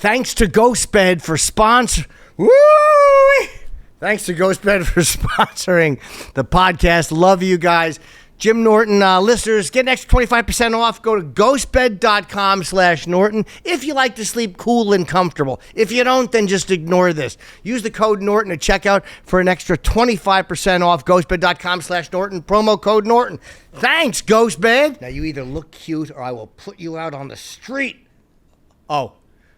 Thanks to GhostBed for Thanks to GhostBed for sponsoring the podcast. Love you guys. Jim Norton listeners, get an extra 25% off. Go to ghostbed.com/Norton if you like to sleep cool and comfortable. If you don't, then just ignore this. Use the code Norton at checkout for an extra 25% off. Ghostbed.com/Norton. Promo code Norton. Thanks, GhostBed. Now, you either look cute or I will put you out on the street. Oh.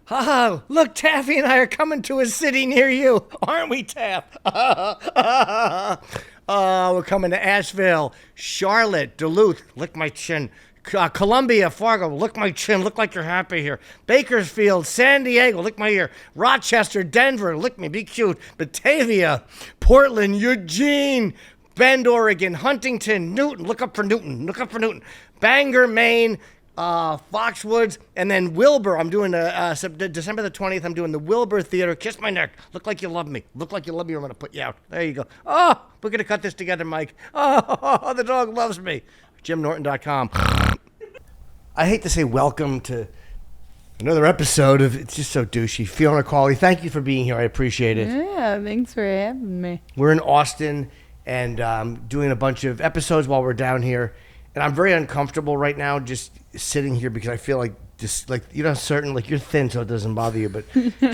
Haha, look, Taffy and I are coming to a city near you. Aren't we, Taff? We're coming to Ashville, Charlotte, Duluth, lick my chin. Columbia, Fargo, lick my chin, look like you're happy here. Bakersfield, San Diego, lick my ear. Rochester, Denver, lick me, be cute. Batavia, Portland, Eugene, Bend, Oregon, Huntington, Newton, look up for Newton. Bangor, Maine, Foxwoods, and then Wilbur. I'm doing December the 20th. I'm doing the Wilbur Theater. Kiss my neck. Look like you love me. Or I'm going to put you out. There you go. Oh, we're going to cut this together, Mike. Oh, the dog loves me. JimNorton.com. I hate to say welcome to another episode of It's Just So Douchey. Fiona Cauley, thank you for being here. I appreciate it. Yeah, thanks for having me. We're in Austin and doing a bunch of episodes while we're down here. And I'm very uncomfortable right now just sitting here because I feel like just like, certain, like you're thin so it doesn't bother you, but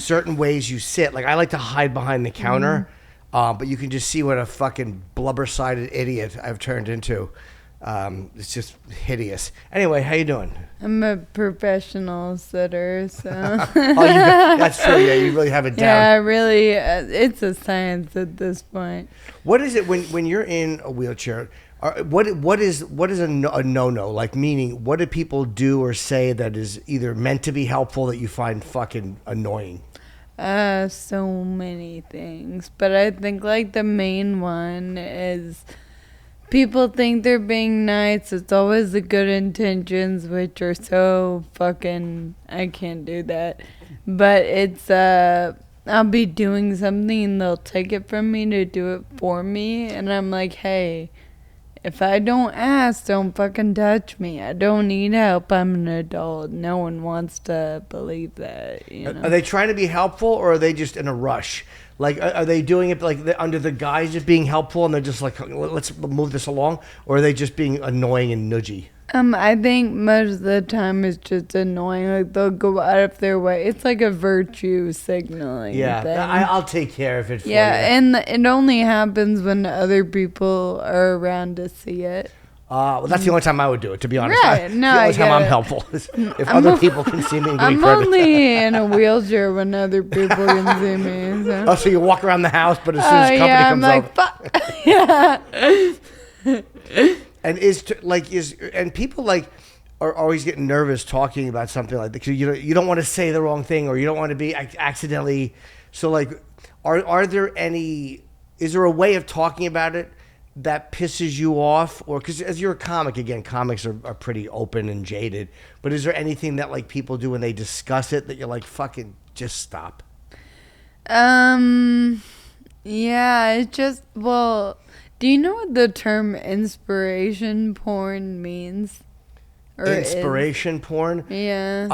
certain ways you sit. Like I like to hide behind the counter, but you can just see what a fucking blubber-sided idiot I've turned into. It's just hideous. Anyway, how you doing? I'm a professional sitter, so. That's true. Yeah, you really have it down. Yeah, really, it's a science at this point. What is it when you're in a wheelchair? What is a no-no? Like, meaning, what do people do or say that is either meant to be helpful that you find fucking annoying? So many things. But I think, like, the main one is people think they're being nice. It's always the good intentions, which are so fucking... I can't do that. But it's... I'll be doing something and they'll take it from me to do it for me. And I'm like, hey... If I don't ask, don't fucking touch me. I don't need help. I'm an adult. No one wants to believe that. You know? Are they trying to be helpful, or are they just in a rush? Like, are they doing it like under the guise of being helpful, and they're just like, let's move this along, or are they just being annoying and nudgy? I think most of the time it's just annoying. Like, they'll go out of their way. It's like a virtue signaling thing. I'll take care of it for you. Yeah, and it only happens when other people are around to see it. Well, that's the only time I would do it, to be honest. Right, the only time I'm helpful. If other people can see me and give me credit. I'm only in a wheelchair when other people can see me. So. Oh, so you walk around the house, but as soon as company comes I'm like, fuck. Yeah. And and people like are always getting nervous talking about something like that. You don't want to say the wrong thing, or you don't want to be accidentally. So like, is there a way of talking about it that pisses you off? Or because as you're a comic, again, comics are pretty open and jaded. But is there anything that like people do when they discuss it that you're like, fucking just stop? Yeah, it's just, well, do you know what the term inspiration porn means? Or inspiration porn? Yeah.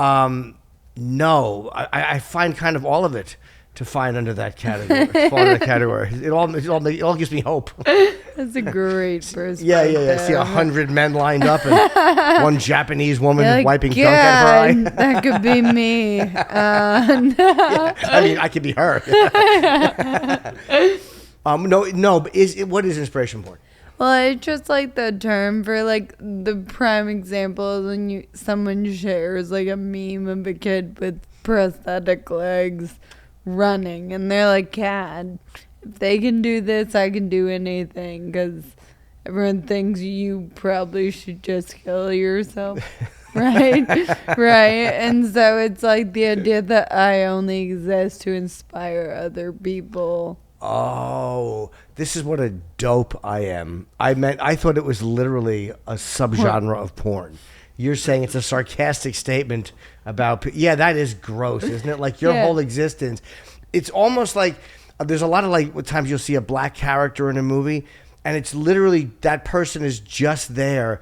No, I find kind of all of it to find under that category. It all gives me hope. That's a great perspective. Yeah. See 100 men lined up and one Japanese woman like, wiping gunk out of her eye. That could be me. No. Yeah, I mean, I could be her. No. But what is inspiration porn? Well, it's just like the term for like the prime example is when someone shares like a meme of a kid with prosthetic legs running, and they're like, "God, if they can do this, I can do anything." Because everyone thinks you probably should just kill yourself, right? Right. And so it's like the idea that I only exist to inspire other people. Oh, this is what a dope I am. I thought it was literally a subgenre of porn. You're saying it's a sarcastic statement about... Yeah, that is gross, isn't it? Like your whole existence. It's almost like there's a lot of like times you'll see a black character in a movie and it's literally that person is just there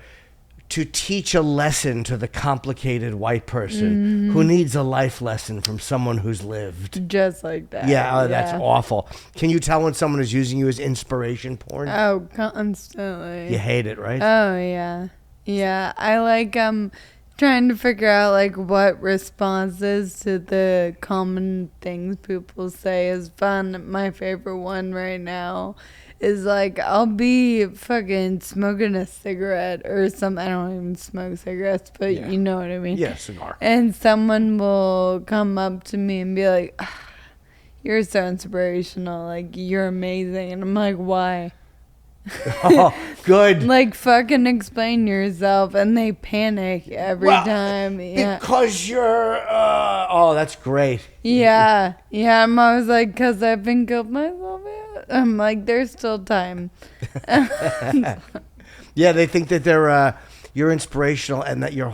to teach a lesson to the complicated white person who needs a life lesson from someone who's lived. Just like that. Yeah, that's awful. Can you tell when someone is using you as inspiration porn? Oh, constantly. You hate it, right? Oh, yeah. Yeah, I like trying to figure out like what responses to the common things people say is fun. My favorite one right now is like I'll be fucking smoking a cigarette or something. I don't even smoke cigarettes, but you know what I mean. Yeah, cigar. And someone will come up to me and be like, "You're so inspirational. Like you're amazing." And I'm like, "Why?" Oh, good. Like fucking explain yourself, and they panic every time. Yeah. Because you're. Oh, that's great. Yeah. I'm always like, because I haven't killed myself yet. I'm like, there's still time. Yeah, they think that they're you're inspirational and that you're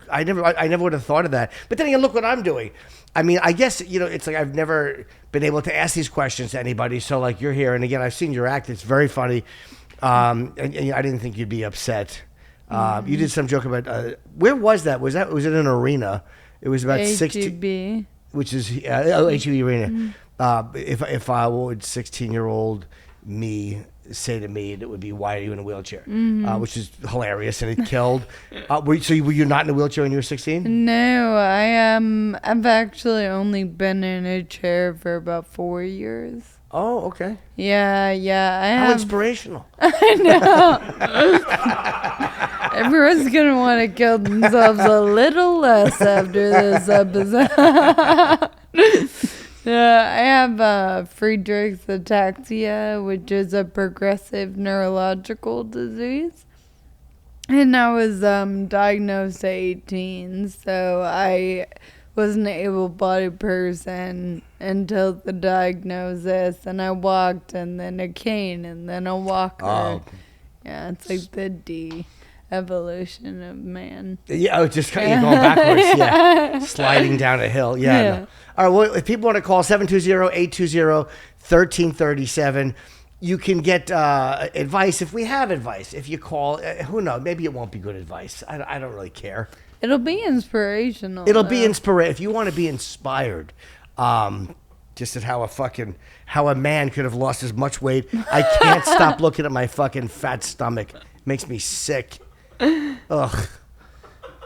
I never would have thought of that. But then again, look what I'm doing. I mean, I guess it's like I've never been able to ask these questions to anybody. So like you're here, and again, I've seen your act. It's very funny, and I didn't think you'd be upset. You did some joke about where was that? Was it an arena? It was about HEB. which is HEB arena. If I would 16-year-old me say to me, it would be, why are you in a wheelchair? Which is hilarious, and it killed. Were you not in a wheelchair when you were 16? No, I've actually only been in a chair for about 4 years. Oh, okay. Yeah, I How have. inspirational. I know. Everyone's gonna want to kill themselves a little less after this episode. Yeah, I have Friedreich's ataxia, which is a progressive neurological disease. And I was diagnosed at 18, so I was an able-bodied person until the diagnosis, and I walked, and then a cane, and then a walker. Oh. Yeah, it's like the de-evolution of man. Yeah, just kind of going backwards. Yeah, sliding down a hill. Yeah. No. All right. Well, if people want to call 720-820-1337, you can get advice if we have advice. If you call, who knows? Maybe it won't be good advice. I don't really care. It'll be inspirational. It'll be inspiration. If you want to be inspired, just at how a man could have lost as much weight. I can't stop looking at my fucking fat stomach. It makes me sick. Ugh.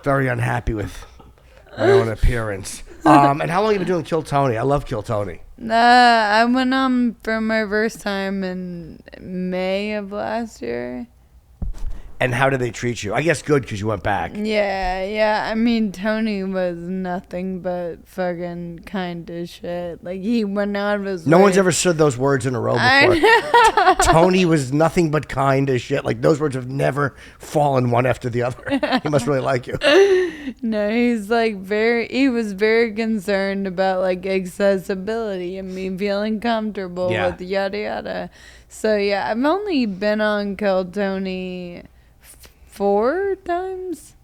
Very unhappy with my own appearance. And how long have you been doing Kill Tony? I love Kill Tony. I went on for my first time in May of last year. And how did they treat you? I guess good, because you went back. Yeah. I mean, Tony was nothing but fucking kind as shit. Like, he went out of his way. No one's ever said those words in a row before. Tony was nothing but kind as shit. Like, those words have never fallen one after the other. He must really like you. No, he's like he was very concerned about like accessibility and me feeling comfortable with yada yada. So yeah, I've only been on Kill Tony 4 times.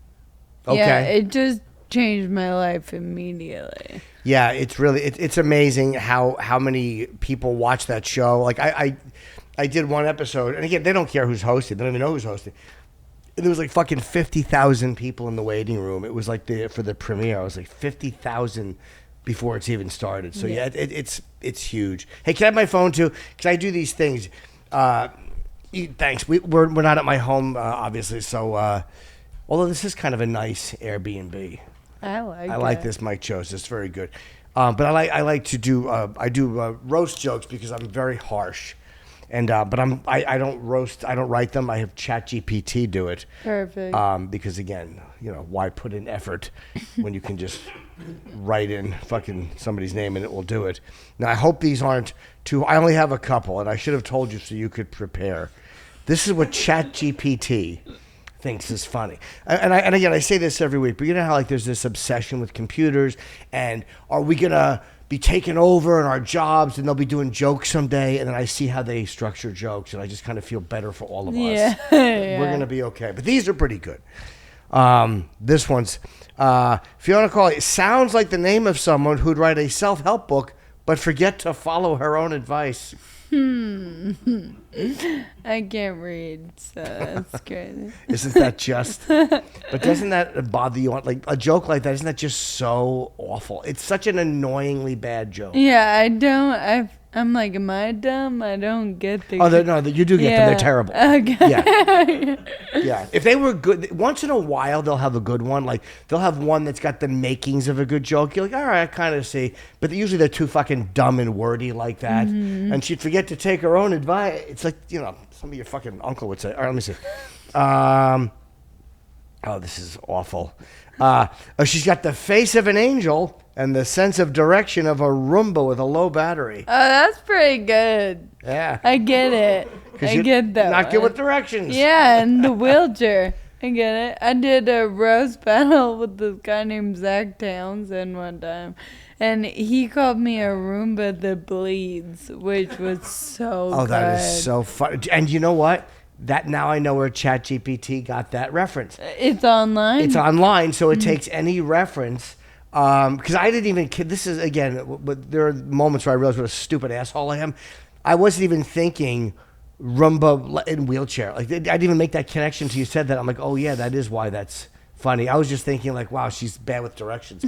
Okay. Yeah, it just changed my life immediately. Yeah, it's really it's amazing how many people watch that show. Like I did one episode, and again, they don't care who's hosting. They don't even know who's hosting. There was like fucking 50,000 people in the waiting room. It was like for the premiere. I was like 50,000 before it's even started. So yeah, it's huge. Hey, can I have my phone too? Because I do these things. Thanks. We're not at my home, obviously. So although this is kind of a nice Airbnb. I like this Mike chose. It's very good. But I like to do roast jokes because I'm very harsh. And but I don't roast. I don't write them. I have ChatGPT do it. Perfect. Because again, why put in effort when you can just write in fucking somebody's name and it will do it. Now I hope these aren't too. I only have a couple, and I should have told you so you could prepare. This is what ChatGPT thinks is funny. And again, I say this every week, but you know how like there's this obsession with computers, and are we gonna be taken over in our jobs, and they'll be doing jokes someday, and then I see how they structure jokes, and I just kind of feel better for all of us. Yeah. We're going to be okay. But these are pretty good. This one's Fiona Cauley. Sounds like the name of someone who'd write a self-help book, but forget to follow her own advice. I can't read, so that's crazy. Isn't that just? But doesn't that bother you? Like a joke like that, isn't that just so awful? It's such an annoyingly bad joke. Yeah, I'm like, am I dumb? I don't get the. Oh, no, you do get them. They're terrible. Okay. Yeah. Yeah. If they were good, once in a while they'll have a good one. Like they'll have one that's got the makings of a good joke. You're like, all right, I kind of see. But usually they're too fucking dumb and wordy like that. Mm-hmm. And she'd forget to take her own advice. It's like, some of your fucking uncle would say. All right, let me see. Oh, this is awful. She's got the face of an angel and the sense of direction of a Roomba with a low battery. Oh, that's pretty good. Yeah. I get it. I get that. Not good one. with directions. Yeah, and the wheelchair. I get it. I did a roast battle with this guy named Zach Townsend one time. And he called me a Roomba that bleeds, which was so good. Oh, that is so fun. And you know what? That now I know where ChatGPT got that reference. It's online? It's online, so it takes any reference. Because I didn't even kid. This is, again, but there are moments where I realize what a stupid asshole I am. I wasn't even thinking Roomba in wheelchair. Like, I didn't even make that connection until you said that. I'm like, oh, yeah, that is why that's funny. I was just thinking, like, wow, she's bad with directions.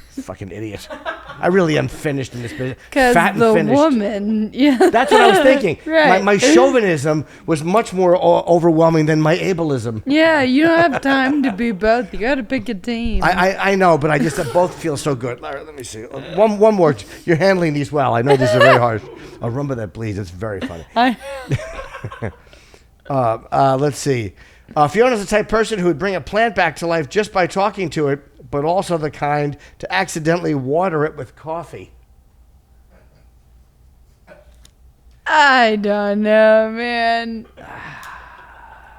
Fucking idiot. I really am finished in this business. Because the finished. Woman, yeah. That's what I was thinking. Right. My chauvinism was much more overwhelming than my ableism. Yeah, you don't have time to be both. You got to pick a team. I know, but I just both feel so good. All right, let me see. One more. You're handling these well. I know these are very hard. A Roomba that bleeds. It's very funny. Let's see. Fiona's the type of person who would bring a plant back to life just by talking to it, but also the kind to accidentally water it with coffee. I don't know, man.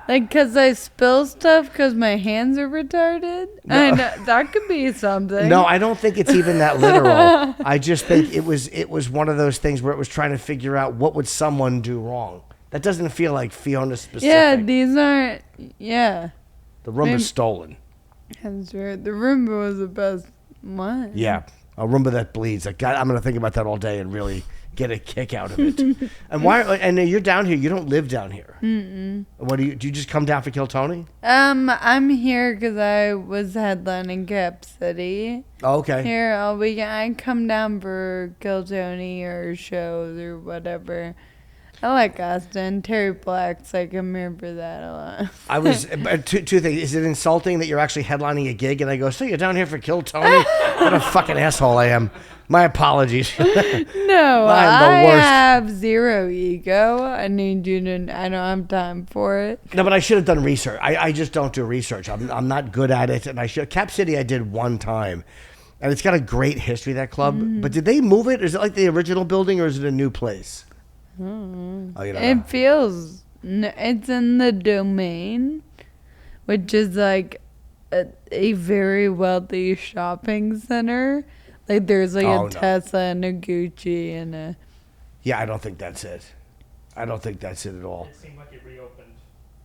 Like, because I spill stuff because my hands are retarded? No. I know, that could be something. No, I don't think it's even that literal. I just think it was one of those things where it was trying to figure out what would someone do wrong. That doesn't feel like Fiona specific. Yeah, these aren't, yeah. The Roomba's stolen. That's right. The Roomba was the best one. Yeah, a Roomba that bleeds. Like, God, I'm going to think about that all day and really get a kick out of it. And why? And you're down here. You don't live down here. Mm-mm. What do you just come down for Kill Tony? I'm here because I was headlining Cap City. Oh, okay. Here all weekend. I come down for Kill Tony or shows or whatever. I like Austin. Terry Black's like, I'm here for that a lot. I was two things. Is it insulting that you're actually headlining a gig and I go, so you're down here for Kill Tony? What a fucking asshole I am. My apologies. No, I have zero ego. I need you to. I don't have time for it. No, but I should have done research. I just don't do research. I'm not good at it, and I should. Cap City, I did one time, and it's got a great history, that club. Mm. But did they move it? Is it like the original building, or is it a new place? Mm. Oh, you don't know. It feels. It's in the Domain, which is like a very wealthy shopping center. Like, there's like a Tesla and a Gucci and a... Yeah, I don't think that's it. I don't think that's it at all. It seemed like it reopened.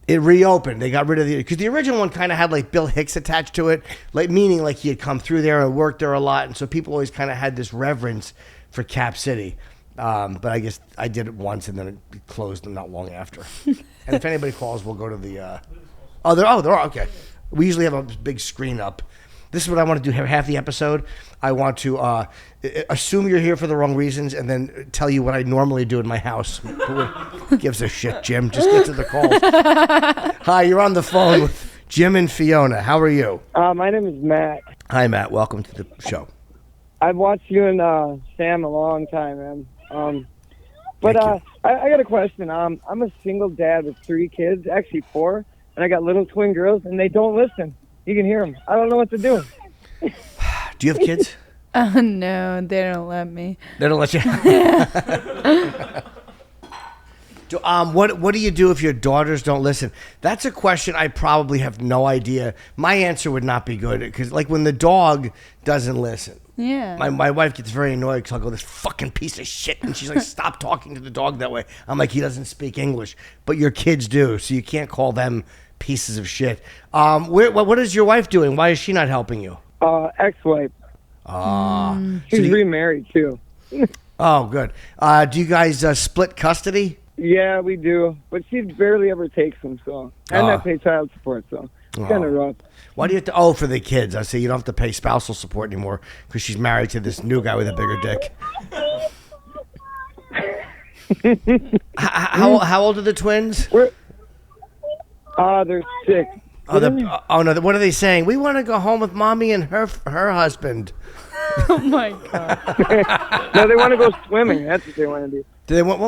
It reopened. They got rid of the... Because the original one kind of had, like, Bill Hicks attached to it. Like, meaning, like, he had come through there and worked there a lot. And so people always kind of had this reverence for Cap City. But I guess I did it once and then it closed not long after. And if anybody calls, we'll go to the... there are. Okay. We usually have a big screen up. This is what I want to do half the episode. I want to assume you're here for the wrong reasons and then tell you what I normally do in my house. Who gives a shit, Jim? Just get to the calls. Hi, you're on the phone with Jim and Fiona. How are you? My name is Matt. Hi, Matt. Welcome to the show. I've watched you and Sam a long time, man. But I got a question. I'm a single dad with 3 kids, actually 4, and I got little twin girls, and they don't listen. You can hear them. I don't know what to do. Do you have kids? No, they don't let me. They don't let you? What do you do if your daughters don't listen? That's a question I probably have no idea. My answer would not be good, because like when the dog doesn't listen. Yeah. My wife gets very annoyed because I'll go, this fucking piece of shit. And she's like, stop talking to the dog that way. I'm like, he doesn't speak English. But your kids do, so you can't call them pieces of shit. What is your wife doing? Why is she not helping you? Ex-wife. She's remarried too. Oh, good. Do you guys split custody? Yeah, we do, but she barely ever takes them, so. And I pay child support, so it's kind of rough. Why do you have to? Oh, for the kids. I see. You don't have to pay spousal support anymore because she's married to this new guy with a bigger dick. How old are the twins? They're 6. Oh, no! What are they saying? We want to go home with mommy and her husband. Oh my God. No, they want to go swimming. That's what they want to do. Do they want?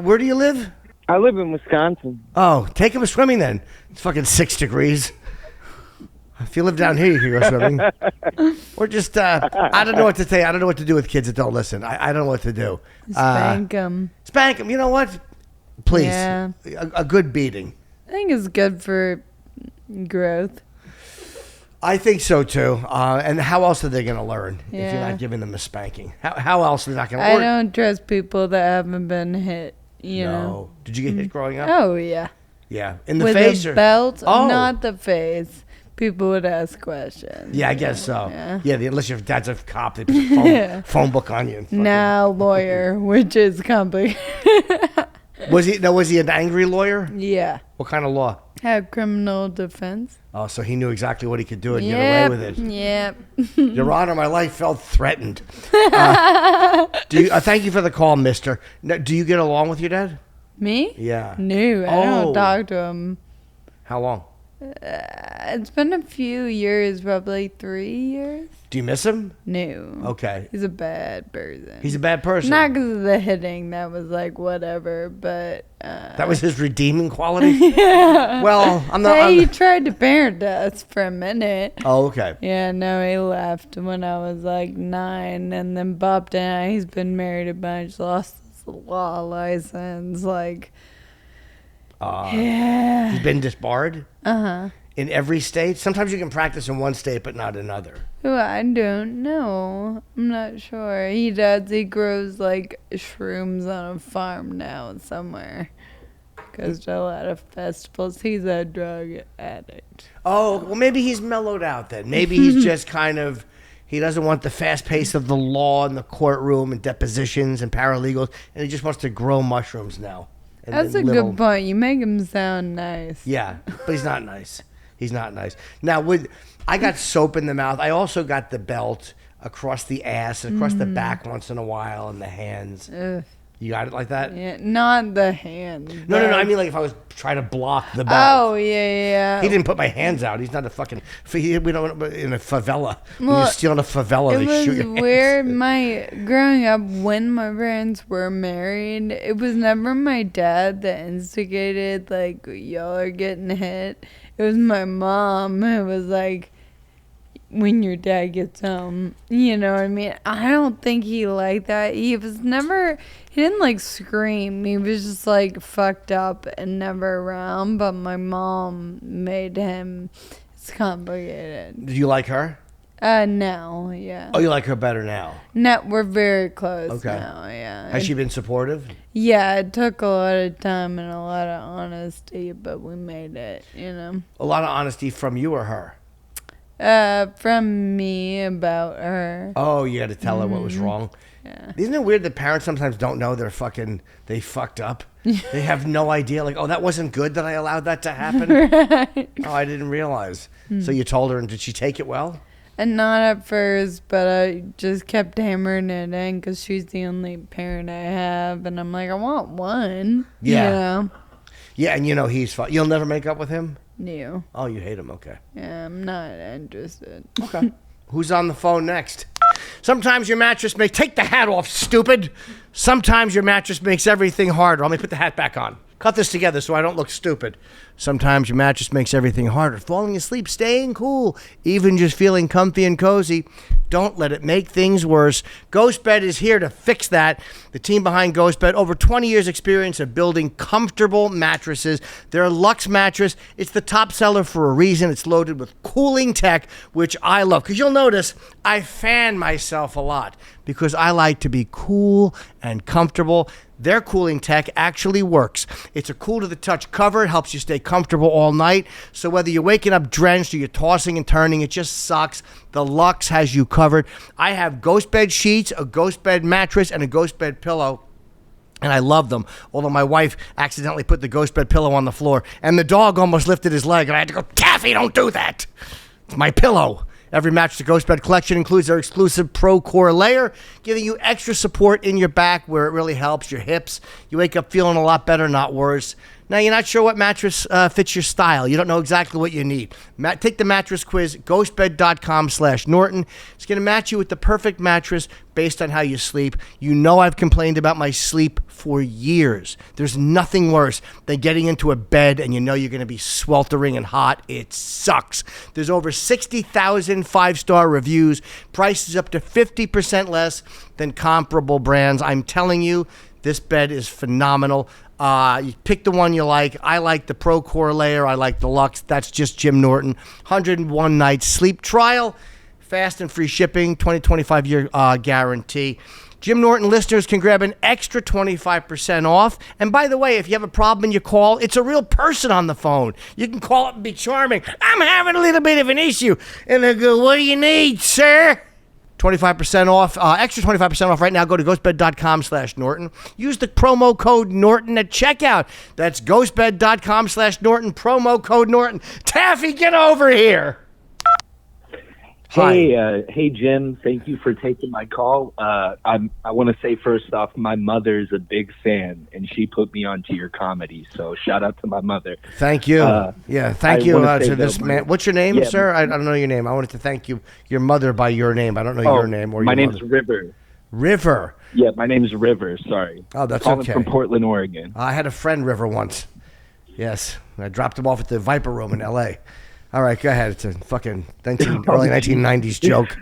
Where do you live? I live in Wisconsin. Oh, take them swimming then. It's fucking 6 degrees. If you live down here, you can go swimming. Or just, I don't know what to say. I don't know what to do with kids that don't listen. I don't know what to do. Spank them. Spank them. You know what? Please. Yeah. A good beating. I think it's good for growth. I think so too. And how else are they going to learn if you're Yeah. not giving them a spanking? How else are they not going to I learn? don't trust people that haven't been hit, you know. No. Did you get hit growing up? Oh, yeah. Yeah. In the With face a or? belt, Oh. not the face. People would ask questions. Yeah, I guess so. Yeah. Unless your dad's a cop, they put a phone book on you. And fucking- Now lawyer, which is complicated. Was he an angry lawyer? Yeah. What kind of law? Have criminal defense. Oh, so he knew exactly what he could do and get away with it. Yep. Your Honor, my life felt threatened. Thank you for the call, mister. Now, do you get along with your dad? Me? Yeah. No, I don't talk to him. How long? It's been a few years, probably 3 years. Do you miss him? No. Okay. He's a bad person. He's a bad person. Not because of the hitting. That was like whatever, but... That was his redeeming quality? Yeah. Well, I'm not... Hey, he tried to parent us for a minute. Oh, okay. Yeah, no, he left when I was like 9, and then Bob and I, he's been married a bunch, lost his law license, like... yeah. He's been disbarred? Uh-huh. In every state? Sometimes you can practice in one state, but not another. Well, I don't know. I'm not sure. He does. He grows like shrooms on a farm now somewhere. Goes to a lot of festivals. He's a drug addict. Oh, well, maybe he's mellowed out then. Maybe he's just kind of, he doesn't want the fast pace of the law and the courtroom and depositions and paralegals, and he just wants to grow mushrooms now. And That's a little- good point. You make him sound nice. Yeah, but he's not nice. He's not nice. Now, I got soap in the mouth. I also got the belt across the ass, across the back once in a while, and the hands. Ugh. You got it like that? Yeah, not the hand. No. I mean, like if I was trying to block the belt. Oh, yeah. He didn't put my hands out. He's not a fucking. We don't in a favela. When Well, you're stealing a favela, It they shoot was your hands. weird. Growing up, when my parents were married, it was never my dad that instigated, like, y'all are getting hit. It was my mom who was like, when your dad gets home, you know what I mean? I don't think he liked that. He didn't like scream. He was just like fucked up and never around. But my mom made him. It's complicated. Do you like her? No, yeah. Oh, you like her better now. No, we're very close Okay. now, yeah. Has she been supportive? Yeah, it took a lot of time and a lot of honesty, but we made it, you know. A lot of honesty from you or her? From me about her. Oh, you got to tell her what was wrong. Yeah. Isn't it weird that parents sometimes don't know they fucked up? They have no idea. Like, oh, that wasn't good that I allowed that to happen. Right. Oh, I didn't realize. So you told her, and did she take it well? And not at first, but I just kept hammering it in because she's the only parent I have. And I'm like, I want one. Yeah. You know? Yeah, and you know he's fine. You'll never make up with him? No. Oh, you hate him. Okay. Yeah, I'm not interested. Okay. Who's on the phone next? Sometimes your mattress may take the hat off, stupid. Sometimes your mattress makes everything harder. Let me put the hat back on. Cut this together so I don't look stupid. Sometimes your mattress makes everything harder. Falling asleep, staying cool, even just feeling comfy and cozy. Don't let it make things worse. GhostBed is here to fix that. The team behind GhostBed, over 20 years experience of building comfortable mattresses. Their Luxe mattress, it's the top seller for a reason. It's loaded with cooling tech, which I love. Because you'll notice I fan myself a lot because I like to be cool and comfortable. Their cooling tech actually works. It's a cool to the touch cover. It helps you stay comfortable all night. So whether you're waking up drenched or you're tossing and turning, it just sucks. The Luxe has you covered. I have ghost bed sheets, a ghost bed mattress, and a ghost bed pillow. And I love them, although my wife accidentally put the ghost bed pillow on the floor, and the dog almost lifted his leg, and I had to go, Taffy, don't do that. It's my pillow. Every mattress, the Ghost Bed collection includes their exclusive Pro Core layer, giving you extra support in your back where it really helps your hips. You wake up feeling a lot better, not worse. Now, you're not sure what mattress fits your style. You don't know exactly what you need. Take the mattress quiz, ghostbed.com/Norton. It's going to match you with the perfect mattress based on how you sleep. You know I've complained about my sleep for years. There's nothing worse than getting into a bed and you know you're going to be sweltering and hot. It sucks. There's over 60,000 5-star reviews. Prices up to 50% less than comparable brands. I'm telling you, this bed is phenomenal. You pick the one you like. I like the Pro Core layer. I like the Luxe. That's just Jim Norton. 101 night sleep trial. Fast and free shipping. 20-25-year guarantee. Jim Norton listeners can grab an extra 25% off. And by the way, if you have a problem and you call, it's a real person on the phone. You can call up and be charming. I'm having a little bit of an issue. And they go, what do you need, sir? 25% off, extra 25% off right now. Go to ghostbed.com/Norton. Use the promo code Norton at checkout. That's ghostbed.com/Norton, promo code Norton. Taffy, get over here. Hey, Jim. Thank you for taking my call. I want to say first off, my mother's a big fan, and she put me onto your comedy. So shout out to my mother. Thank you. Thank you to this man. What's your name, sir? I don't know your name. I wanted to thank your mother by your name. I don't know your name or your my name's mother. River. River. Yeah, my name's River. Sorry. Oh, that's Calling okay. from Portland, Oregon. I had a friend, River, once. Yes, I dropped him off at the Viper Room in L.A. All right, go ahead. It's a fucking early 1990s joke.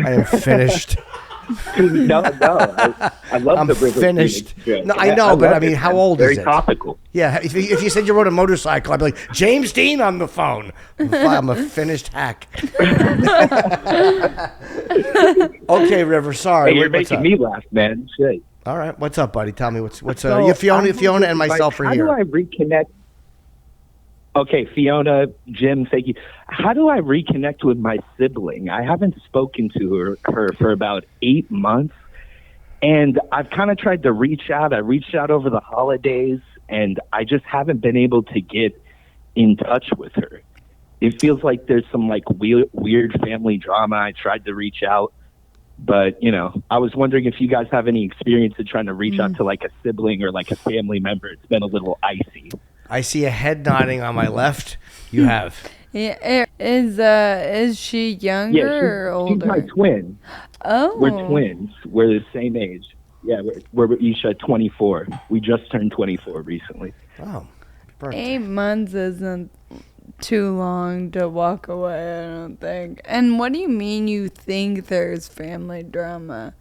I am finished. No, I love I'm the River finished. Phoenix joke. No, I know, but I mean, how old is it? Very topical. Yeah, if you said you rode a motorcycle, I'd be like, James Dean on the phone. I'm a finished hack. Okay, River, sorry. Hey, you're making me laugh, man. Shit. All right, what's up, buddy? Tell me what's Fiona and myself are here. How do I reconnect? Okay, Fiona, Jim, thank you. How do I reconnect with my sibling? I haven't spoken to her for about 8 months, and I've kind of tried to reach out. I reached out over the holidays, and I just haven't been able to get in touch with her. It feels like there's some like weird family drama. I tried to reach out, but I was wondering if you guys have any experience in trying to reach out to like a sibling or like a family member. It's been a little icy. I see a head nodding on my left. You have. Yeah, is she younger or older? She's my twin. Oh, We're twins. We're the same age. Yeah, we're each 24. We just turned 24 recently. Oh, 8 months isn't too long to walk away, I don't think. And what do you mean you think there's family drama?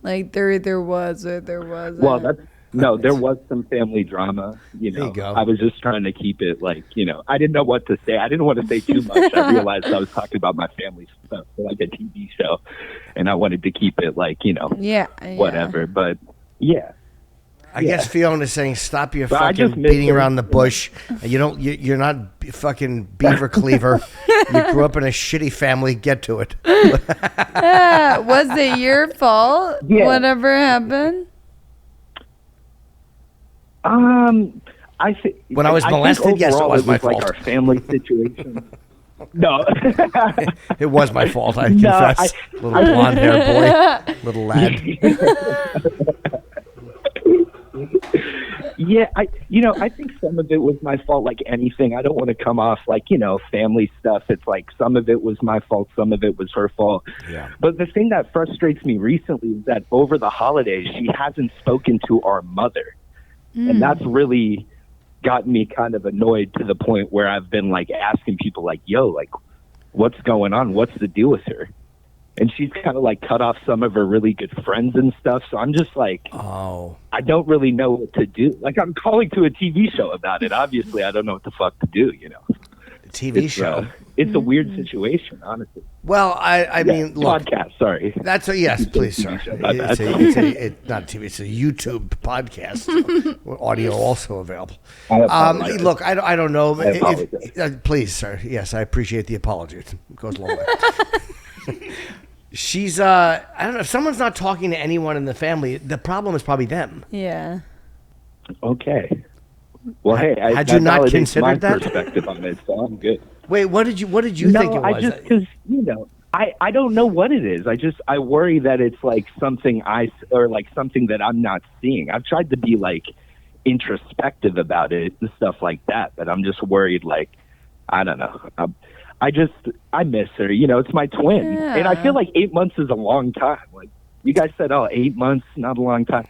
Like there either was or there wasn't? Well, there was some family drama. There you go. I was just trying to keep it like, I didn't know what to say. I didn't want to say too much. I realized I was talking about my family stuff for like a TV show, and I wanted to keep it like, whatever. But yeah. I guess Fiona's saying stop your But fucking beating around the bush. You're not fucking Beaver Cleaver. You grew up in a shitty family. Get to it. Yeah, was it your fault? Yeah. Whatever happened? I think When I was molested, yes, it was my fault. Like our family situation. No, it was my fault. I confess. Little blonde hair boy, little lad. Yeah, I think some of it was my fault. Like anything, I don't want to come off like family stuff. It's like some of it was my fault, some of it was her fault. Yeah. But the thing that frustrates me recently is that over the holidays, she hasn't spoken to our mother. And that's really gotten me kind of annoyed to the point where I've been like asking people like, yo, like what's going on? What's the deal with her? And she's kind of like cut off some of her really good friends and stuff. So I'm just like, I don't really know what to do. Like I'm calling to a TV show about it. Obviously, I don't know what the fuck to do, The TV show? it's a weird situation, honestly. Well, I mean, look. Podcast. Sorry. That's a yes, please, sir. Not a TV. It's a YouTube podcast. Audio also available. I apologize. Look, I don't know. I apologize. Please, sir. Yes, I appreciate the apology. It goes a long way. She's I don't know, if someone's not talking to anyone in the family, the problem is probably them. Yeah. Okay. Well, hey, had you not considered that? Perspective on it, so I'm good. Wait, what did you think it was? I just because I don't know what it is. I worry that it's like something something that I'm not seeing. I've tried to be like introspective about it and stuff like that, but I'm just worried. Like, I don't know. I miss her. It's my twin, and I feel like 8 months is a long time. Like you guys said, 8 months, not a long time.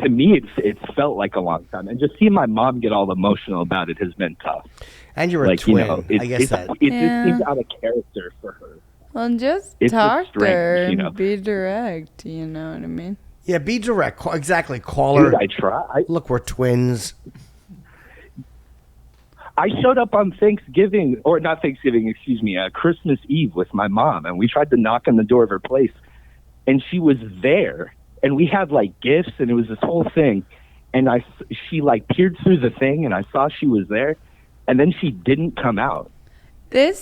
To me, it's felt like a long time, and just seeing my mom get all emotional about it has been tough. And you're a twin. I guess it just seems out of character for her. Well, just talk to her and be direct. You know what I mean? Yeah, be direct. Exactly. Call her. Dude, I try. Look, we're twins. I showed up on Thanksgiving, or not Thanksgiving, excuse me, Christmas Eve with my mom, and we tried to knock on the door of her place, and she was there, and we had like gifts, and it was this whole thing, and she like peered through the thing, and I saw she was there, and then she didn't come out. It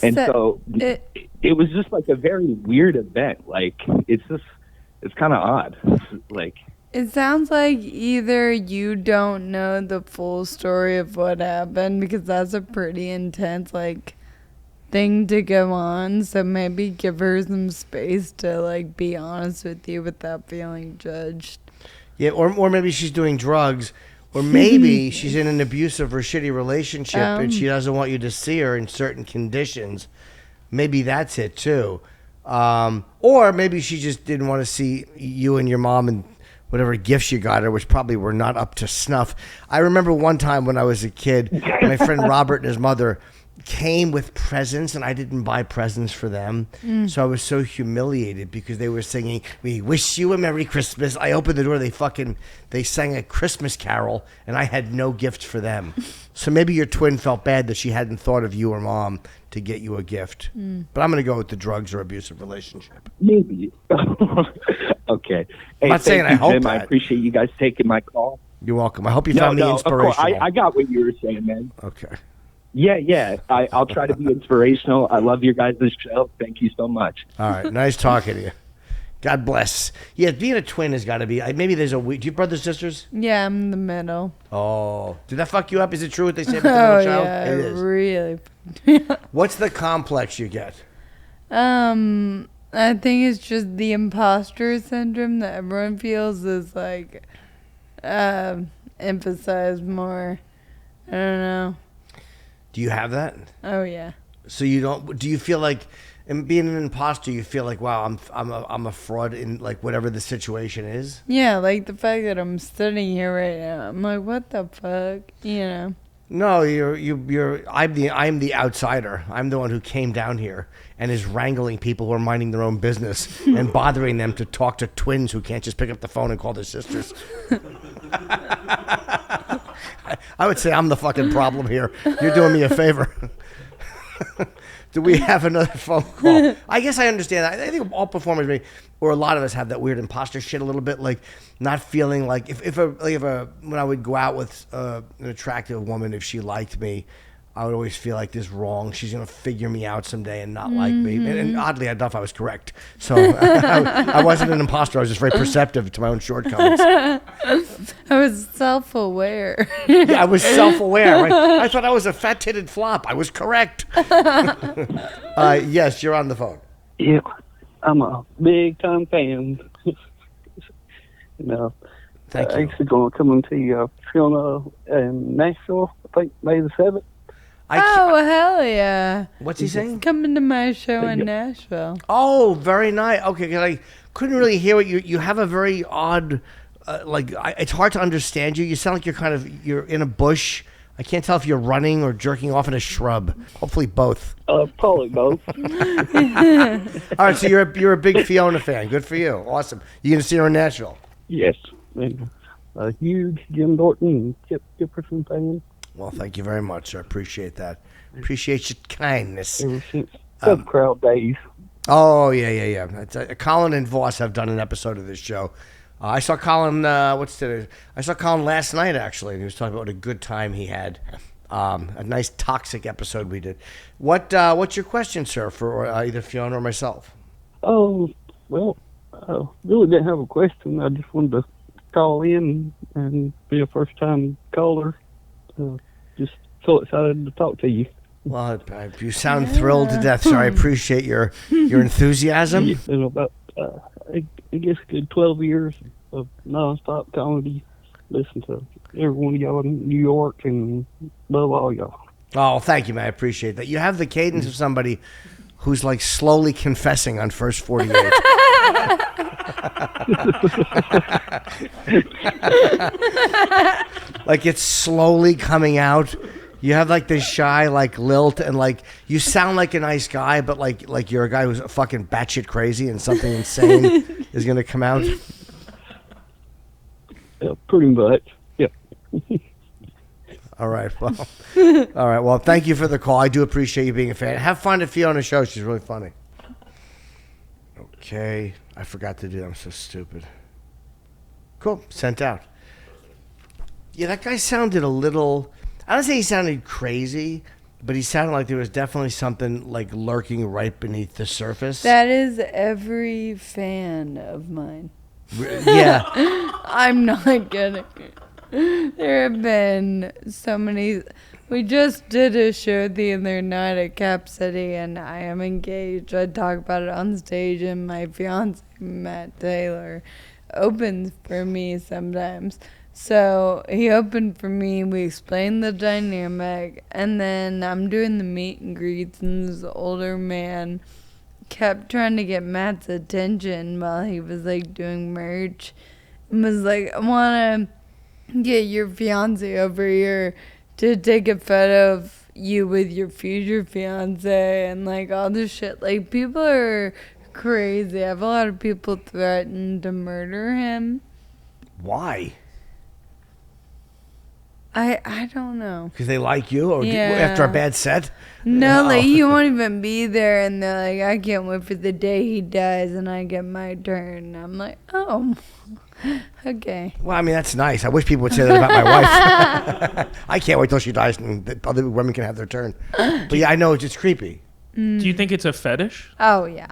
was just like a very weird event. Like it's kind of odd. Like. It sounds like either you don't know the full story of what happened, because that's a pretty intense, like, thing to go on. So maybe give her some space to, like, be honest with you without feeling judged. Yeah, or maybe she's doing drugs, or maybe she's in an abusive or shitty relationship and she doesn't want you to see her in certain conditions. Maybe that's it, too. Or maybe she just didn't want to see you and your mom and whatever gifts you got her, which probably were not up to snuff. I remember one time when I was a kid, my friend Robert and his mother came with presents, and I didn't buy presents for them. So I was so humiliated because they were singing, "We wish you a Merry Christmas." I opened the door, they sang a Christmas carol, and I had no gift for them. So maybe your twin felt bad that she hadn't thought of you or mom to get you a gift. But I'm going to go with the drugs or abusive relationship. Maybe. Okay. Hey, I'm not saying I hope Jim. that. I appreciate you guys taking my call. You're welcome. I hope you found the inspiration. I got what you were saying, man. Okay. Yeah. I'll try to be inspirational. I love your guys' show. Thank you so much. All right. Nice talking to you. God bless. Yeah, being a twin has got to be. Maybe there's do you have brothers, sisters? Yeah, I'm in the middle. Oh. Did that fuck you up? Is it true what they say about the middle child? Yeah, It is. really. What's the complex you get? I think it's just the imposter syndrome that everyone feels is like emphasized more. I don't know. Do you have that? Oh yeah. So you don't? Do you feel like, and being an imposter, you feel like, wow, I'm a fraud in like whatever the situation is? Yeah, like the fact that I'm sitting here right now. I'm like, what the fuck, you know? No, I'm the outsider. I'm the one who came down here and is wrangling people who are minding their own business and bothering them to talk to twins who can't just pick up the phone and call their sisters. I would say I'm the fucking problem here. You're doing me a favor. Do we have another phone call? I guess I understand that. I think all performers, or a lot of us, have that weird imposter shit a little bit, like not feeling like when I would go out with an attractive woman, if she liked me, I would always feel like this wrong. She's gonna figure me out someday and not like me. And oddly enough, I was correct. So I wasn't an imposter. I was just very perceptive to my own shortcomings. I was self-aware. Yeah, I was self-aware. Right? I thought I was a fat-titted flop. I was correct. Yes, you're on the phone. Yeah, I'm a big-time fan. Thank you. Actually going to come and see Fiona in Nashville, I think May the 7th. Oh, hell yeah. What's he saying? Coming to my show in Nashville. Oh, very nice. Okay, 'cause I couldn't really hear what you have a very odd, it's hard to understand you. You sound like you're in a bush. I can't tell if you're running or jerking off in a shrub. Hopefully both. Probably both. All right, so you're a big Fiona fan. Good for you. Awesome. You going to see her in Nashville? Yes. And a huge Jim Norton and Chip Gipperson fan. Well, thank you very much. I appreciate that. Appreciate your kindness. Ever since Crowd Days. Oh, yeah. It's, Colin and Voss have done an episode of this show. I saw Colin, I saw Colin last night, actually, and he was talking about what a good time he had. A nice toxic episode we did. What's your question, sir, for either Fiona or myself? Oh, well, I really didn't have a question. I just wanted to call in and be a first-time caller. Just so excited to talk to you. Well, you sound thrilled to death, sir. I appreciate your enthusiasm. Yeah, in about, I guess, a good 12 years of nonstop comedy. Listen to every one of y'all in New York and love all y'all. Oh, thank you, man. I appreciate that. You have the cadence of somebody who's like slowly confessing on First 48. Like it's slowly coming out. You have like this shy like lilt, and like you sound like a nice guy, but like you're a guy who's fucking batshit crazy and something insane is gonna come out. Yeah, pretty much. Yeah. All right. Well, thank you for the call. I do appreciate you being a fan. Have fun at Fiona's show. She's really funny. Okay. I forgot to do that. I'm so stupid. Cool. Sent out. Yeah, that guy sounded a little... I don't say he sounded crazy, but he sounded like there was definitely something like lurking right beneath the surface. That is every fan of mine. Yeah. I'm not kidding. There have been so many. We just did a show the other night at Cap City, and I am engaged. I talk about it on stage, and my fiance, Matt Taylor, opens for me sometimes. So he opened for me, we explained the dynamic, and then I'm doing the meet and greets, and this older man kept trying to get Matt's attention while he was like doing merch, and was like, I want to get your fiance over here to take a photo of you with your future fiance, and like all this shit. Like, people are crazy. I have a lot of people threaten to murder him. Why? I don't know. Because they like you, or Yeah. after a bad set? No, Oh. like he won't even be there, and they're like, I can't wait for the day he dies and I get my turn. And I'm like, oh, okay. Well, I mean, that's nice. I wish people would say that about my wife. I can't wait till she dies and that other women can have their turn. But yeah, I know it's just creepy. Do you think it's a fetish? Oh, yeah.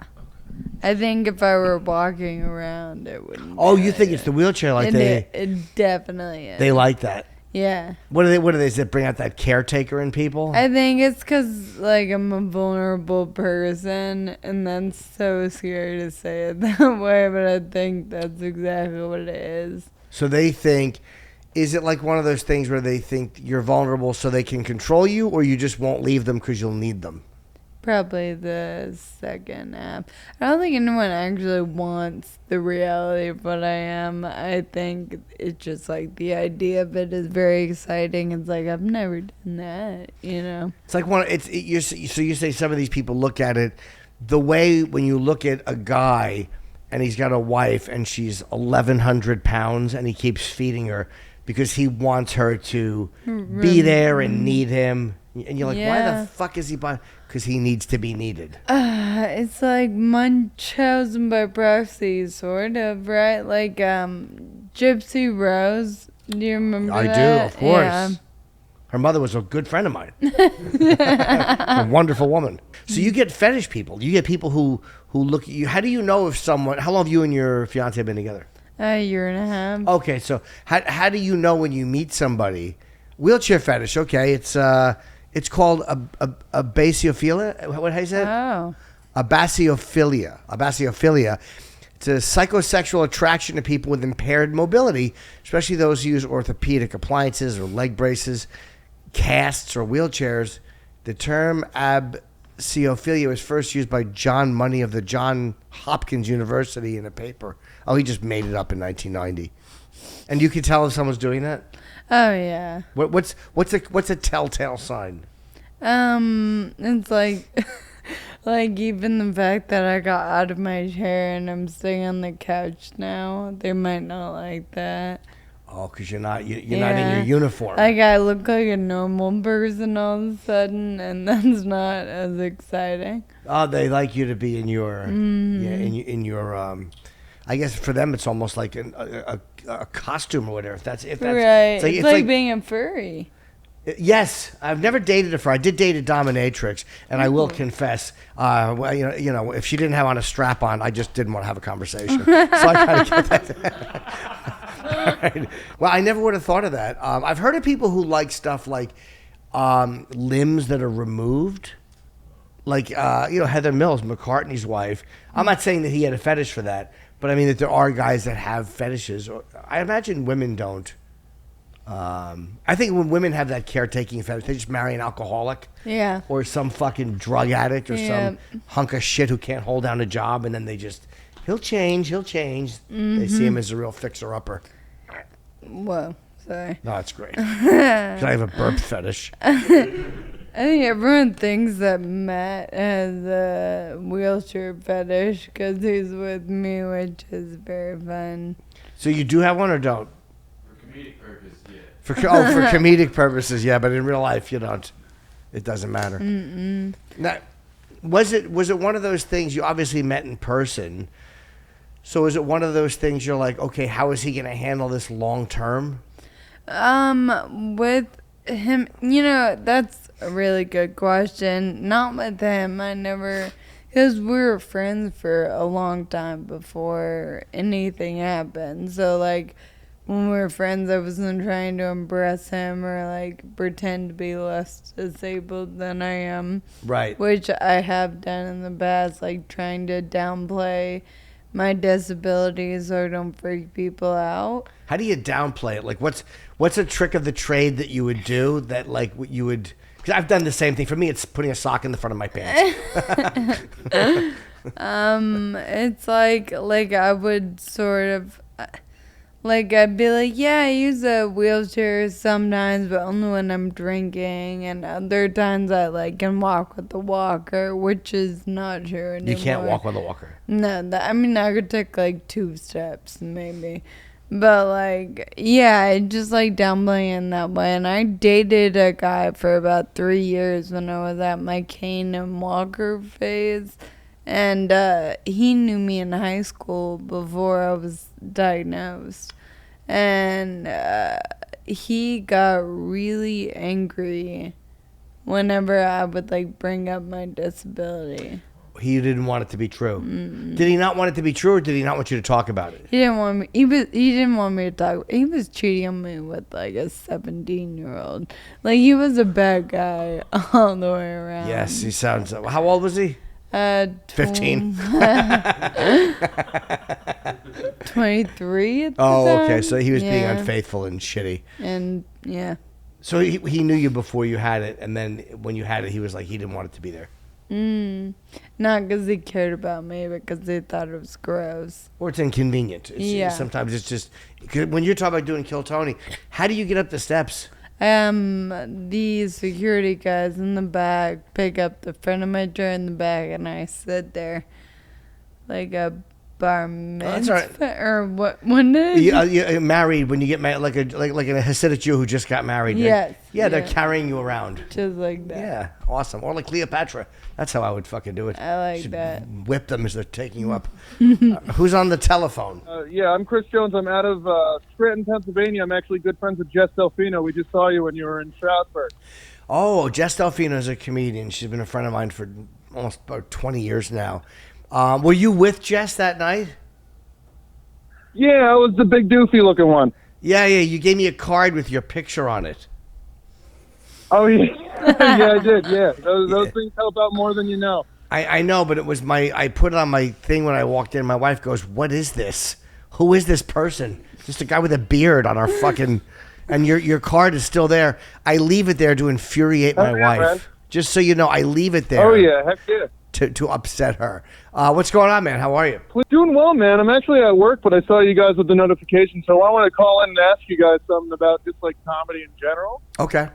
I think if I were walking around, it wouldn't. Oh, you think it's the wheelchair? Like And they it definitely is. they like that. Yeah. What do they? Does it bring out that caretaker in people? I think it's because, like, I'm a vulnerable person, and that's so scary to say it that way, but I think that's exactly what it is. So they think, is it like one of those things where they think you're vulnerable so they can control you, or you just won't leave them because you'll need them? Probably the second app. I don't think anyone actually wants the reality of what I am. I think it's just like the idea of it is very exciting. It's like, I've never done that, you know? It's like so you say some of these people look at it the way when you look at a guy and he's got a wife and she's 1,100 pounds and he keeps feeding her because he wants her to be there and need him. And you're like, why Yeah. the fuck is he buying? Because he needs to be needed. It's like Munchausen by proxy, sort of, right? Like Gypsy Rose. Do you remember I that? do, of course. Yeah. Her mother was a good friend of mine. A wonderful woman. So you get fetish people. You get people who look at you. How do you know if someone... How long have you and your fiance been together? A year and a half. Okay, so how do you know when you meet somebody? Wheelchair fetish, okay. It's called a basiophilia. What how you say it? Oh. A basiophilia. It's a psychosexual attraction to people with impaired mobility, especially those who use orthopedic appliances or leg braces, casts, or wheelchairs. The term basiophilia was first used by John Money of the Johns Hopkins University in a paper. Oh, he just made it up in 1990. And you can tell if someone's doing that? Oh, yeah. What's a telltale sign? It's like, like even the fact that I got out of my chair and I'm sitting on the couch now, they might not like that. Oh, because you're not in your uniform. Like I look like a normal person all of a sudden, and that's not as exciting. Oh, they like you to be in your, in your. I guess for them it's almost like a costume or whatever. If that's Right. It's It's like being a furry. Yes, I've never dated a fur. I did date a dominatrix, and I will confess, well, if she didn't have on a strap on, I just didn't want to have a conversation. So I kind of get that. Right. Well, I never would have thought of that. I've heard of people who like stuff like limbs that are removed, like Heather Mills, McCartney's wife. I'm not saying that he had a fetish for that, but I mean that there are guys that have fetishes. I imagine women don't. I think when women have that caretaking fetish, they just marry an alcoholic. Yeah. Or some fucking drug addict or some hunk of shit who can't hold down a job, and then they just, he'll change. They see him as a real fixer-upper. Whoa, sorry. No, that's great. 'Cause I have a burp fetish. I think everyone thinks that Matt has a wheelchair fetish because he's with me, which is very fun. So you do have one or don't? For comedic purposes, yeah, but in real life, you don't. It doesn't matter. Now, was it one of those things you obviously met in person? So is it one of those things you're like, okay, how is he going to handle this long term? With him, that's a really good question. Not with him. I never, because we were friends for a long time before anything happened. So like, when we were friends, I wasn't trying to impress him or like pretend to be less disabled than I am. Right. Which I have done in the past, like trying to downplay my disability so I don't freak people out. How do you downplay it? Like, what's a trick of the trade that you would do that like what you would? Because I've done the same thing. For me, it's putting a sock in the front of my pants. It's like I would sort of. Like, I'd be like, yeah, I use a wheelchair sometimes, but only when I'm drinking. And other times I, can walk with the walker, which is not true anymore. You can't walk with a walker. No, I could take, 2 steps, maybe. But, yeah, I just like downplaying that way. And I dated a guy for about 3 years when I was at my cane and walker phase. And he knew me in high school before I was diagnosed. And he got really angry whenever I would, bring up my disability. He didn't want it to be true. Did he not want it to be true, or did he not want you to talk about it? He didn't want me. He didn't want me to talk. He was cheating me with a 17-year-old. He was a bad guy all the way around. Yes, he sounds. How old was he? 15. 23 at the Oh, time. okay. So he was being unfaithful and shitty. And yeah. So he knew you before you had it, and then when you had it, he was like, he didn't want it to be there. Not because he cared about me, but because they thought it was gross. Or it's inconvenient. Sometimes it's just, when you're talking about doing Kill Tony, how do you get up the steps? The security guys in the back pick up the front of my chair in the back, and I sit there like a bar mitzvah. That's all right. Or what? When did You're married when you get married, like a Hasidic Jew who just got married. Yes. Yeah, they're carrying you around. Just like that. Yeah, awesome. Or like Cleopatra. That's how I would fucking do it. I like She'd that. Whip them as they're taking you up. Who's on the telephone? Yeah, I'm Chris Jones. I'm out of Scranton, Pennsylvania. I'm actually good friends with Jess Delfino. We just saw you when you were in Stroudsburg. Oh, Jess Delfino is a comedian. She's been a friend of mine for almost about 20 years now. Were you with Jess that night? Yeah, I was the big doofy looking one. Yeah. You gave me a card with your picture on it. Oh, yeah. Yeah, I did, yeah. Those things help out more than you know. I know, but it was I put it on my thing when I walked in. My wife goes, "What is this? Who is this person?" Just a guy with a beard on our fucking... And your card is still there. I leave it there to infuriate my wife. Man. Just so you know, I leave it there. Oh, yeah, heck yeah. To upset her. What's going on, man? How are you? Doing well, man. I'm actually at work, but I saw you guys with the notification, so I want to call in and ask you guys something about just comedy in general. Okay.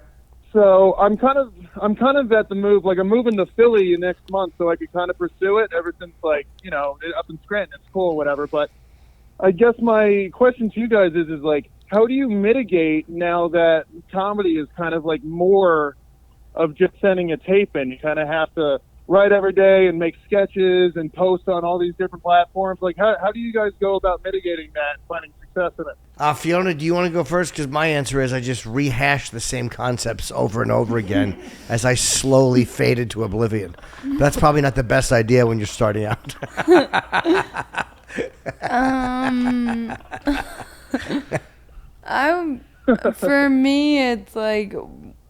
So I'm kind of at the move. I'm moving to Philly next month, so I could kind of pursue it. Ever since up in Scranton, it's cool, or whatever. But I guess my question to you guys is how do you mitigate now that comedy is kind of more of just sending a tape in? You kind of have to write every day and make sketches and post on all these different platforms. Like, how do you guys go about mitigating that and finding success in it? Fiona, do you want to go first? Because my answer is I just rehash the same concepts over and over again as I slowly fade into oblivion. That's probably not the best idea when you're starting out. For me, it's like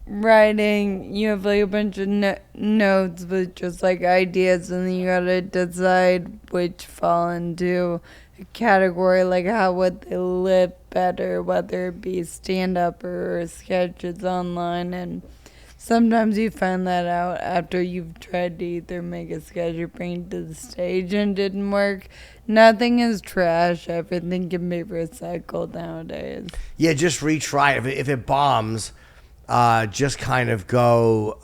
writing. You have like a bunch of notes with just like ideas, and then you gotta decide which fall into a category, like how would they live better, whether it be stand-up or sketches online. And sometimes you find that out after you've tried to either make a sketch or bring it to the stage and it didn't work. Nothing is trash. Everything can be recycled nowadays. Yeah, just retry. If it bombs, just kind of go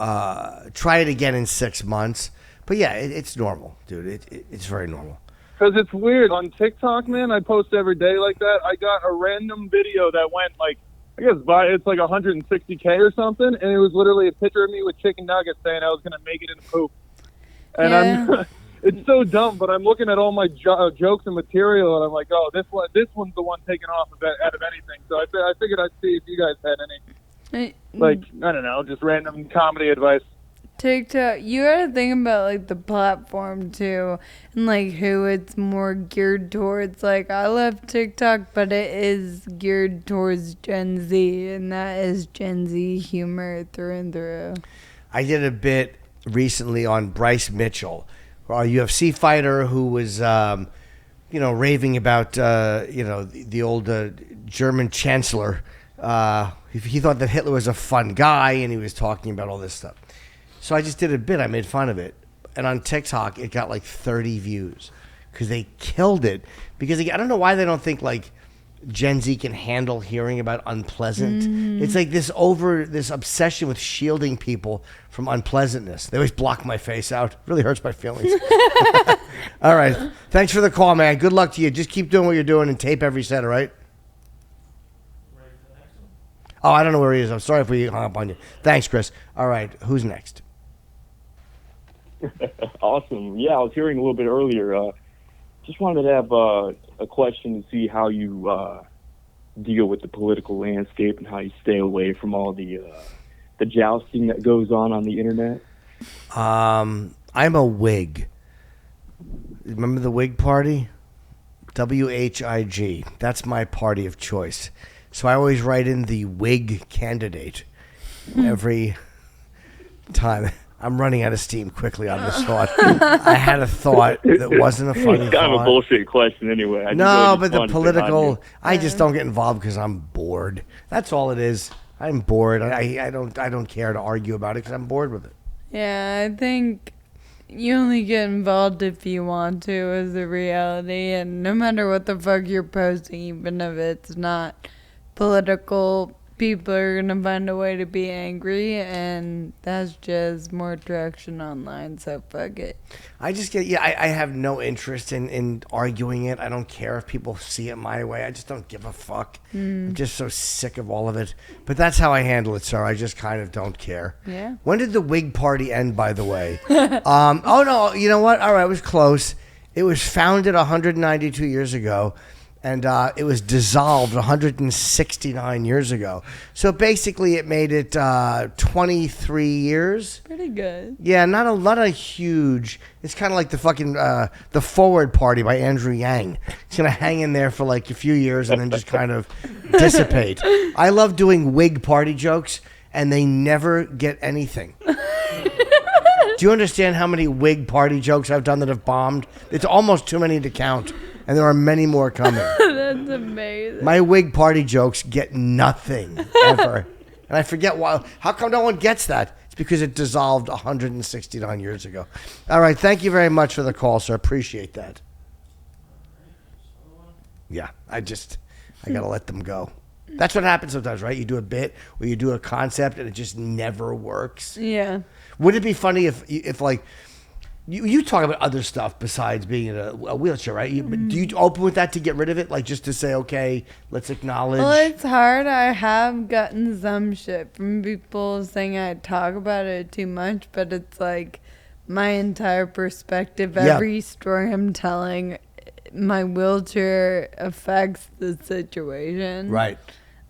try it again in 6 months. But yeah, it's normal, dude. It's very normal. Because it's weird. On TikTok, man, I post every day like that. I got a random video that went like, I guess it's like 160K or something, and it was literally a picture of me with chicken nuggets saying I was going to make it in poop. And Yeah. it's so dumb, but I'm looking at all my jokes and material, and I'm like, oh, this one's the one taken off out of anything. So I figured I'd see if you guys had any, like, I don't know, just random comedy advice. TikTok, you gotta think about like the platform too, and like who it's more geared towards. Like I love TikTok, but it is geared towards Gen Z, and that is Gen Z humor through and through. I did a bit recently on Bryce Mitchell, a UFC fighter who was, raving about, the old German chancellor. He thought that Hitler was a fun guy, and he was talking about all this stuff. So I just did a bit. I made fun of it. And on TikTok, it got like 30 views because they killed it. Because I don't know why they don't think like Gen Z can handle hearing about unpleasant. It's like this obsession with shielding people from unpleasantness. They always block my face out. It really hurts my feelings. All right. Thanks for the call, man. Good luck to you. Just keep doing what you're doing and tape every set, all right? Oh, I don't know where he is. I'm sorry if we hung up on you. Thanks, Chris. All right. Who's next? Awesome. Yeah, I was hearing a little bit earlier. Just wanted to have a question to see how you deal with the political landscape and how you stay away from all the jousting that goes on the internet. I'm a Whig. Remember the Whig Party? WHIG. That's my party of choice. So I always write in the Whig candidate every time. I'm running out of steam quickly on this thought. I had a thought that wasn't a funny It's kind of thought. a bullshit question anyway. But the political, I just don't get involved because I'm bored. That's all it is. I'm bored. I don't care to argue about it because I'm bored with it. Yeah, I think you only get involved if you want to is the reality. And no matter what the fuck you're posting, even if it's not political, people are going to find a way to be angry, and that's just more traction online, so fuck it. I just get, I have no interest in arguing it. I don't care if people see it my way. I just don't give a fuck. I'm just so sick of all of it. But that's how I handle it, sir. I just kind of don't care. Yeah. When did the Whig Party end, by the way? Oh, no, you know what? All right, it was close. It was founded 192 years ago. And it was dissolved 169 years ago. So basically it made it 23 years. Pretty good. Yeah, not a huge. It's kind of like the fucking the Forward Party by Andrew Yang. It's going to hang in there for like a few years and then just kind of dissipate. I love doing Whig Party jokes, and they never get anything. Do you understand how many Whig Party jokes I've done that have bombed? It's almost too many to count. And there are many more coming. That's amazing. My Whig Party jokes get nothing, ever. And I forget why. How come no one gets that? It's because it dissolved 169 years ago. All right. Thank you very much for the call, sir. Appreciate that. Yeah. I got to let them go. That's what happens sometimes, right? You do a bit or you do a concept and it just never works. Yeah. Would it be funny if like, you talk about other stuff besides being in a wheelchair, right? But do you open with that to get rid of it? Like just to say, okay, let's acknowledge. Well, it's hard. I have gotten some shit from people saying I talk about it too much, but it's like my entire perspective. Yeah. Every story I'm telling, my wheelchair affects the situation. Right.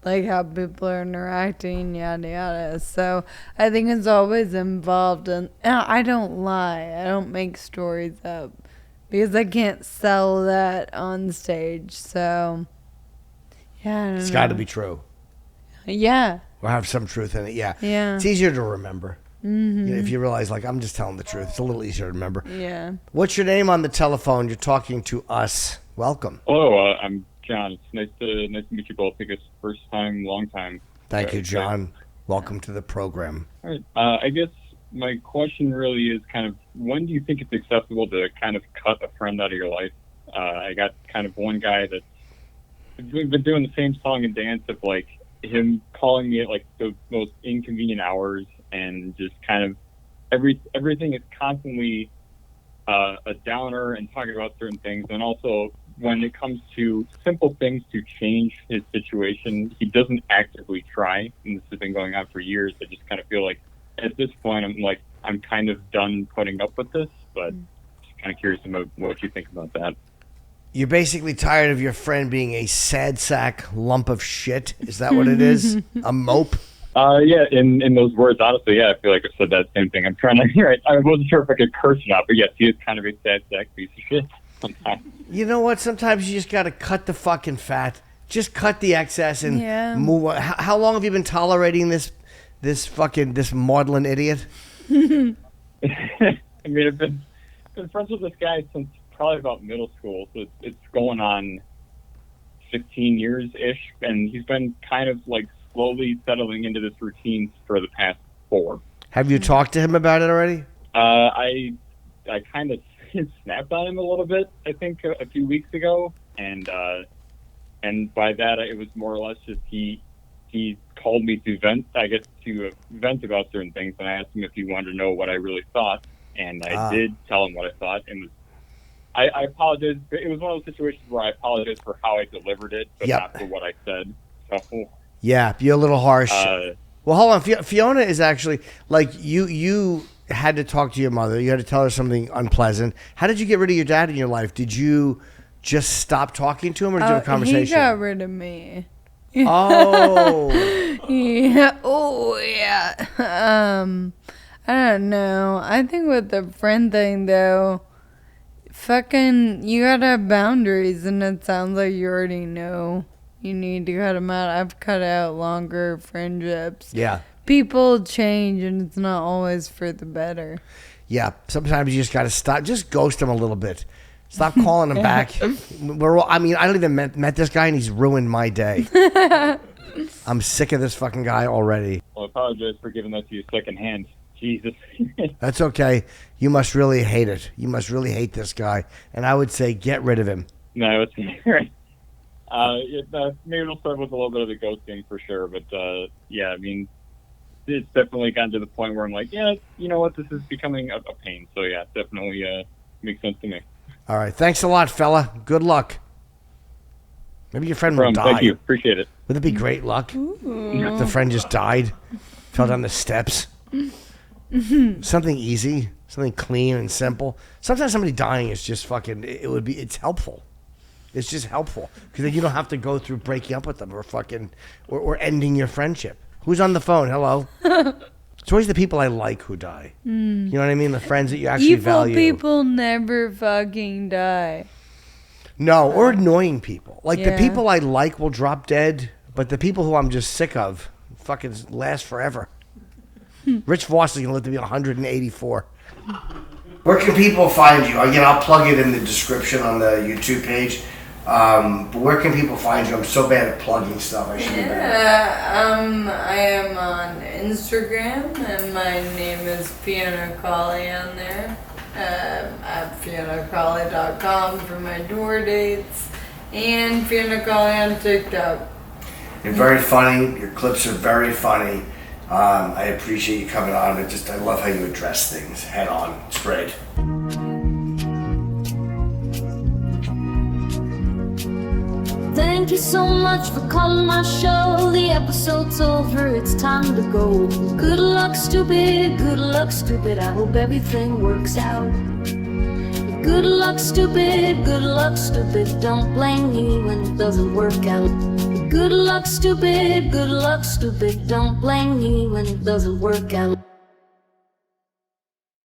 Like how people are interacting, yada yada. So I think it's always involved, and I don't lie. I don't make stories up because I can't sell that on stage. So yeah, I don't It's know. got to be true. Yeah. Or have some truth in it. Yeah. Yeah. It's easier to remember. Mm-hmm. You know, if you realize, like, I'm just telling the truth. It's a little easier to remember. Yeah. What's your name on the telephone? You're talking to us. Welcome. Hello, I'm John. It's nice to meet you both. I think it's first time, long time. Thank you, John. Welcome to the program. All right. I guess my question really is kind of, when do you think it's acceptable to kind of cut a friend out of your life? I got kind of one guy that's been doing the same song and dance of like him calling me at like the most inconvenient hours, and just kind of everything is constantly a downer and talking about certain things. And also when it comes to simple things to change his situation, he doesn't actively try. And this has been going on for years. I just kind of feel like at this point, I'm kind of done putting up with this, but just kind of curious about what you think about that. You're basically tired of your friend being a sad sack lump of shit. Is that what it is? A mope? Yeah, in those words, honestly, yeah, I feel like I've said that same thing. I'm trying to hear it. I wasn't sure if I could curse or not, but yes, he is kind of a sad sack piece of shit sometimes. You know what? Sometimes you just got to cut the fucking fat. Just cut the excess and move on. How long have you been tolerating this maudlin idiot? I mean, I've been friends with this guy since probably about middle school, so it's going on 15 years-ish, and he's been kind of like slowly settling into this routine for the past 4. Have you talked to him about it already? I kind of snapped on him a little bit, I think, a few weeks ago, and by that it was more or less just he called me to vent about certain things, and I asked him if he wanted to know what I really thought, and I did tell him what I thought, and I apologize. It was one of those situations where I apologize for how I delivered it, but not for what I said. So, yeah, you're a little harsh. Well, hold on. Fiona is actually, like, you had to talk to your mother. You had to tell her something unpleasant. How did you get rid of your dad in your life? Did you just stop talking to him, or did you have a conversation? He got rid of me. Oh. Yeah. Oh, yeah. I don't know. I think with the friend thing, though, you gotta have boundaries, and it sounds like you already know you need to cut them out. I've cut out longer friendships. Yeah. People change, and it's not always for the better. Yeah. Sometimes you just gotta stop. Just ghost him a little bit. Stop calling him back. I don't even met this guy, and he's ruined my day. I'm sick of this fucking guy already. Well, I apologize for giving that to you secondhand. Jesus. That's okay. You must really hate it. You must really hate this guy. And I would say get rid of him. No, it's maybe it'll start with a little bit of the ghosting for sure. But, yeah, I mean, it's definitely gotten to the point where I'm like, yeah, you know what? This is becoming a pain. So, yeah, it definitely makes sense to me. All right. Thanks a lot, fella. Good luck. Maybe your friend will die. Thank you. Appreciate it. Wouldn't it be great luck? If the friend just died, fell down the steps. Something easy, something clean and simple. Sometimes somebody dying is just fucking, it's helpful. It's just helpful. Because then you don't have to go through breaking up with them or ending your friendship. Who's on the phone? Hello? It's always the people I like who die. You know what I mean? The friends that you actually value. Evil people never fucking die. No, or annoying people. Like the people I like will drop dead, but the people who I'm just sick of fucking last forever. Rich Voss is going to live to be 184. Where can people find you? Again, I'll plug it in the description on the YouTube page. But where can people find you? I'm so bad at plugging stuff. I should be better. I am on Instagram, and my name is Fiona Cauley on there. At FionaCauley.com for my tour dates, and Fiona Cauley on TikTok. You're very funny. Your clips are very funny. I appreciate you coming on. I love how you address things head on. It's great. Thank you so much for calling my show. The episode's over, it's time to go. Good luck, stupid, good luck, stupid. I hope everything works out. Good luck, stupid, good luck, stupid. Don't blame me when it doesn't work out. Good luck, stupid, good luck, stupid. Don't blame me when it doesn't work out.